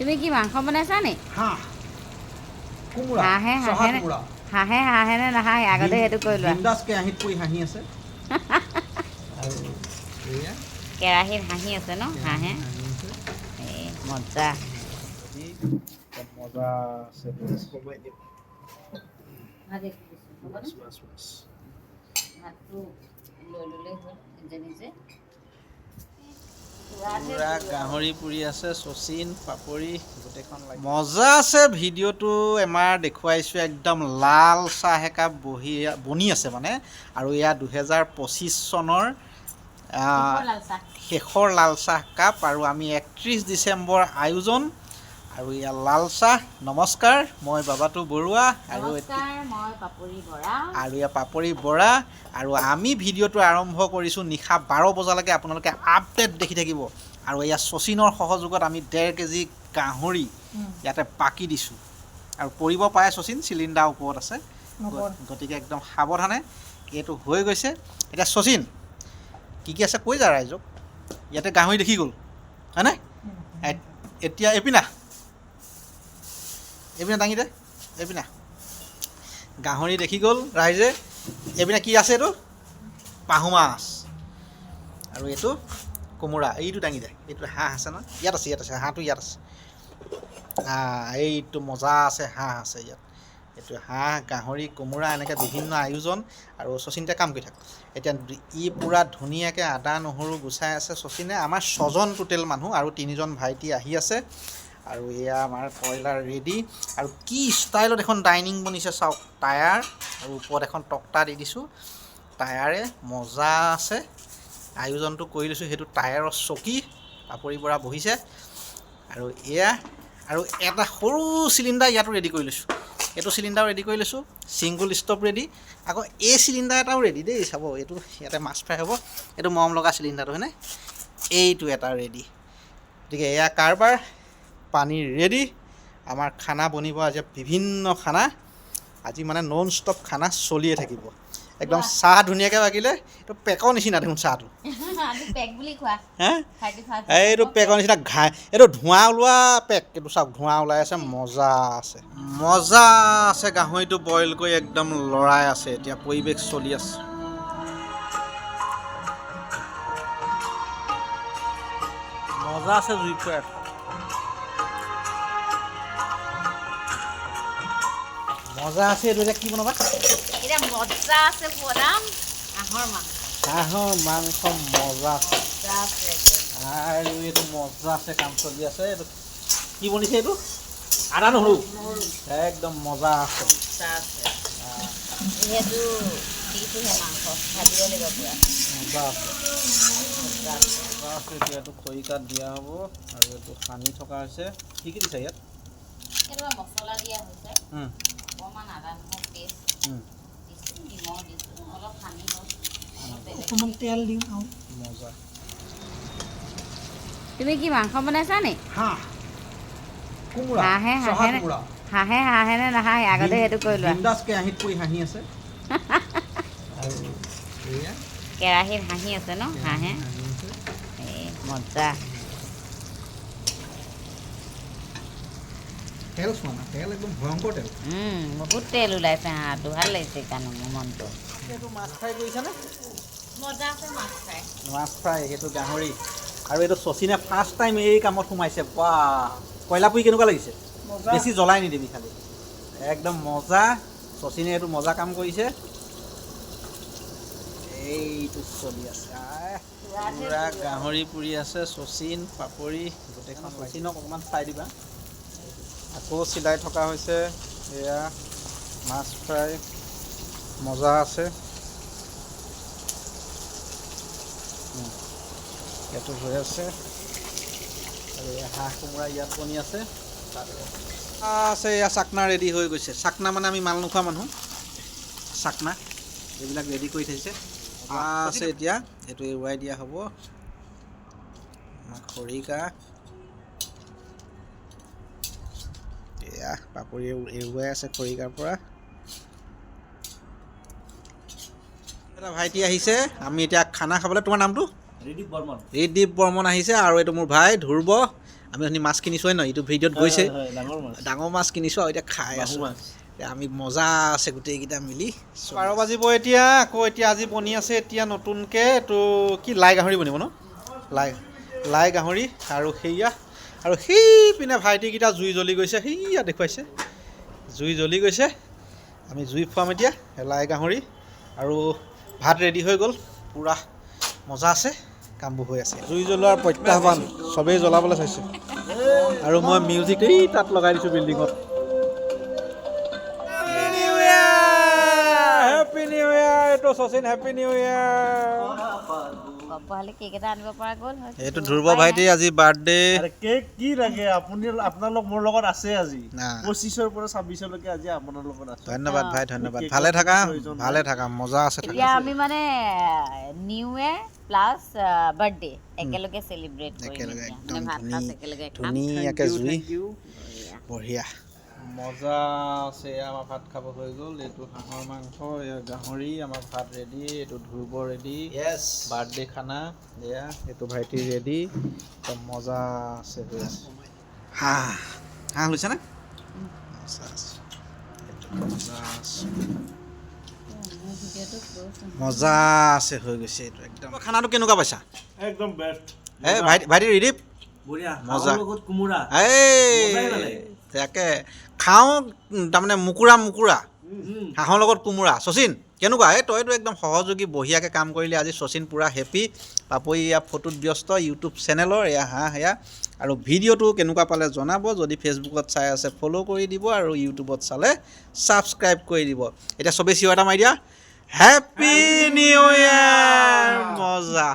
তুমি কি মাংস বনাইছা নি? হাঁহ কোমোৰা হাঁহে চহা হাঁহে কোমোৰা হাঁহে হাঁহে নে নাহাঁহে আগতে সেইটো কৰি লোৱা। বিন্দাছ কেৰাহীত পৰি হাঁহি আছে আৰু এয়া কেৰাহীত হাঁহি আছে ন হাঁহে। হাঁহি আছে এই মজা। মজা আছে কমাই দিম মাছ মাছ মাছ ভাতটো লৈ ল'লেই হ'ল নিজে নিজে। পুৰা গাহৰি পুৰি আছে, শচীন পাপৰি গোটেইখন মজা আছে। ভিডিঅ'টো এমাৰ দেখুৱাইছোঁ, একদম লাল চাহ একাপ বনি আছে মানে। আৰু এয়া 2025 চনৰ শেষৰ লাল চাহ কাপ আৰু আমি 31 ডিচেম্বৰ আয়োজন। আৰু এয়া লাল চাহ। নমস্কাৰ, মই বাবাটো বৰুৱা আৰু এয়া পাপৰি বৰা। আৰু আমি ভিডিঅ'টো আৰম্ভ কৰিছোঁ নিশা 12 বজালৈকে। আপোনালোকে আপডেট দেখি থাকিব। আৰু এয়া শচীনৰ সহযোগত আমি 1.5 কেজি গাহৰি ইয়াতে বাকি দিছোঁ। আৰু পৰিব পাৰে শচীন, চিলিণ্ডাৰ ওপৰত আছে, গতিকে একদম সাৱধানে। এইটো হৈ গৈছে। এতিয়া শচীন কি কি আছে কৈ যা ৰাইজক। ইয়াতে গাহৰি দেখি গ'ল হয়নে? এতিয়া এপিনা দাঙি দে, এপিনা গাহৰি দেখি গ'ল ৰাইজে। এপিনে কি আছে? এইটো পাহু মাছ আৰু এইটো কোমোৰা। এইটো দাঙি দে, এইটো হাঁহ আছে ন, ইয়াত আছে হাঁহটো ইয়াত আছে। এইটো মজা আছে, হাঁহ আছে ইয়াত। এইটো হাঁহ গাহৰি কোমোৰা এনেকৈ বিভিন্ন আয়োজন। আৰু শচীনতে কাম কৰি থাক। এতিয়া ই পূৰা ধুনীয়াকৈ আদা নহৰু গুচাই আছে শচীনে। আমাৰ 6জন টোটেল মানুহ আৰু 3জন ভাইটি আহি আছে। আৰু এয়া আমাৰ কয়লাৰ ৰেডি। আৰু কি ষ্টাইলত এখন ডাইনিং বনিছে চাওক। টায়াৰ আৰু ওপৰত এখন তক্তা দি দিছোঁ। টায়াৰে মজা আছে। আয়োজনটো কৰি লৈছোঁ, সেইটো টায়াৰৰ চকী। পাপৰি বৰা বহিছে। আৰু এয়া আৰু এটা সৰু চিলিণ্ডাৰ ইয়াতো ৰেডি কৰি লৈছোঁ। এইটো চিলিণ্ডাৰো ৰেডি কৰি লৈছোঁ। Single stove ready. আকৌ এই চিলিণ্ডাৰ এটাও ৰেডি দেই, চাব। এইটো ইয়াতে মাছ ফ্ৰাই হ'ব। এইটো মৰম লগা চিলিণ্ডাৰটো হয়নে? এইটো এটা ৰেডি। গতিকে এয়া কাৰবাৰ। পানী ৰেডি। আমাৰ খানা বনিব আজি, বিভিন্ন খানা আজি মানে নন ষ্টপ খানা চলিয়ে থাকিব। একদম চাহ ধুনীয়াকৈ বাকিলে। এইটো পেকৰ নিচিনা দেখোন চাহটো। এইটো পেকৰ নিচিনা এইটো ধোঁৱা ওলোৱা পেক। এইটো চাওক ধোঁৱা ওলাই আছে, মজা আছে। মজা আছে। গাহৰিটো বইল কৰি একদম লৰাই আছে। এতিয়া পৰিৱেশ চলি আছে। মজা আছে জুই ফুৰাই। মজা আছে। এইটো এতিয়া কি বনাবা? এতিয়া মজা আছে বনাম হাঁহৰ মাংস। হাঁহৰ মাংস মজা আছে। আৰু এইটো মজা আছে, কাম চলি আছে। এইটো কি বনিছে? এইটো আদা নহৰু একদম মজা আছে। যিহেতু দিছোঁহে মাংস, ভাজিব লাগিব পূৰা। মজা আছে। এতিয়া এইটো খৰিকাত দিয়া হ'ব। আৰু এইটো সানি থকা হৈছে। কি কি দিছে ইয়াত? এইটো মছলা দিয়া হৈছে। অকণমান আদা নহৰু পেষ্ট দিছোঁ, নিমখ দিছোঁ, অলপ সানি লৈছোঁ, অকণমান তেল দিওঁ আৰু মজা। তুমি কি মাংস বনাইছা নি? হাঁহ কোমোৰা হাঁহে চহা হাঁহে কোমোৰা হাঁহে হাঁহে নে নাহাঁহে আগতে সেইটো কৰি লোৱা। বিন্দাছ কেৰাহীত পৰি হাঁহি আছে আৰু এয়া কেৰাহীত হাঁহি আছে ন হাঁহে। হাঁহি আছে। এই মজা। তেল চোৱা না, তেল একদম ভয়ংকৰ তেল। বহুত তেল ওলাইছে হাঁহটো, ভাল লাগিছে কাৰণে মোৰ মনটো। এইটো মাছ ফ্ৰাই কৰিছানে? মজা আছে মাছ ফ্ৰাই। মাছ ফ্ৰাই, সেইটো গাহৰি। আৰু এইটো শচীনে ফাৰ্ষ্ট টাইম এই কামত সোমাইছে। বাহ, কয়লা পুৰি কেনেকুৱা লাগিছে? বেছি জ্বলাই নিদিবি খালি, একদম মজা। শচীনে এইটো মজা কাম কৰিছে। এইটো চলি আছে। পুৰা গাহৰি পুৰি আছে। শচীন পাপৰি গোটেইখন। শচীনক অকণমান চাই দিবা। আকৌ চিলাই থকা হৈছে। এয়া মাছ ফ্ৰাই মজা আছে। ইয়াতো হৈ আছে। আৰু এই হাঁহ কোমোৰা ইয়াত বনি আছে। আছে এয়া চাকনা ৰেডি হৈ গৈছে। চাকনা মানে আমি মাল নোখোৱা মানুহ। চাকনা এইবিলাক ৰেডি কৰি থৈছে। আছে এতিয়া এইটো এৰুৱাই দিয়া হ'ব। খৰিকা এয়া পাপৰি এৰুৱাই আছে খৰিকাৰ পৰা। এটা ভাইটি আহিছে। আমি এতিয়া খানা খাবলৈ। তোমাৰ নামটো? ৰিদীপ বৰ্মন আহিছে। আৰু এইটো মোৰ ভাই ধ্ৰুৱ। আমি অথনি মাছ কিনিছোৱে ন এইটো ভিডিঅ'ত গৈছে ডাঙৰ মাছ ডাঙৰ মাছ কিনিছোঁ আৰু এতিয়া খাই আছোঁ আমি মজা আছে গোটেইকেইটা মিলি 12 বাজিব এতিয়া আকৌ এতিয়া আজি বনি আছে এতিয়া নতুনকৈ এইটো কি লাই গাহৰি বনিব ন লাই গাহৰি আৰু সেয়া আৰু সেই পিনে ভাইটিকেইটা জুই জ্বলি গৈছে সেয়া দেখুৱাইছে জুই জ্বলি গৈছে আমি জুই ফুৱাম এতিয়া লাই গাহৰি আৰু ভাত ৰেডি হৈ গ'ল পূৰা মজা আছে কামবোৰ হৈ আছে জুই জ্বলোৱাৰ প্ৰত্যাহ্বান চবেই জ্বলাবলৈ চাইছে আৰু মই মিউজিক এই তাত লগাই দিছোঁ বিল্ডিঙত হেপী নিউ ইয়াৰ এইটো শচীন হেপী নিউ ইয়াৰ পাপাহলে কেক এটা আনিব পৰা গ'ল এইটো ধ্ৰুৱ ভাইটি আজি বাৰ্থডে আৰে কেক কি লাগে আপোনালোক মোৰ লগত আছে আজি 25ৰ পৰা 26লৈকে আজি আপোনাৰ লগত আছে ধন্যবাদ ভাই ধন্যবাদ ভালে থাকা মজা আছে এতিয়া আমি মানে নিউ ইয়াৰ প্লাছ বাৰ্থডে একেলগে চেলিব্ৰেট কৰিম একদম ভাত সাজ একেলগে খাম ধুনীয়াকৈ জুই বঢ়িয়া মজা আছে আমাৰ ভাত খাব হৈ গ'ল এইটো হাঁহৰ মাংস গাহৰি আমাৰ ভাত ৰেডি এইটো ধ্ৰুৱ ৰেডি বাৰ্থডে খানা এয়া এইটো ভাইটি ৰেডি একদম মজা আছে হৈ আছে হাঁহ লৈছেনে মজা আছে হৈ গৈছে এইটো একদম খানাটো কেনেকুৱা পাইছা একদম বেষ্ট ভাইটি ৰেডি বঢ়িয়া মজা লগত কোমোৰা তাকে খাওঁ তাৰমানে মুকুৰা হাঁহৰ লগত কোমোৰা শচীন কেনেকুৱা তইতো একদম সহযোগী বঢ়িয়াকৈ কাম কৰিলি আজি শচীন পূৰা হেপী পাপৰি ইয়াৰ ফটোত ব্যস্ত ইউটিউব চেনেলৰ এয়া হাঁহ এয়া আৰু ভিডিঅ'টো কেনেকুৱা পালে জনাব যদি ফেচবুকত চাই আছে ফ'ল' কৰি দিব আৰু ইউটিউবত চালে ছাবস্ক্ৰাইব কৰি দিব এতিয়া চবেই চিঞৰ এটা মাৰি দিয়া হেপী নিউ ইয়াৰ মজা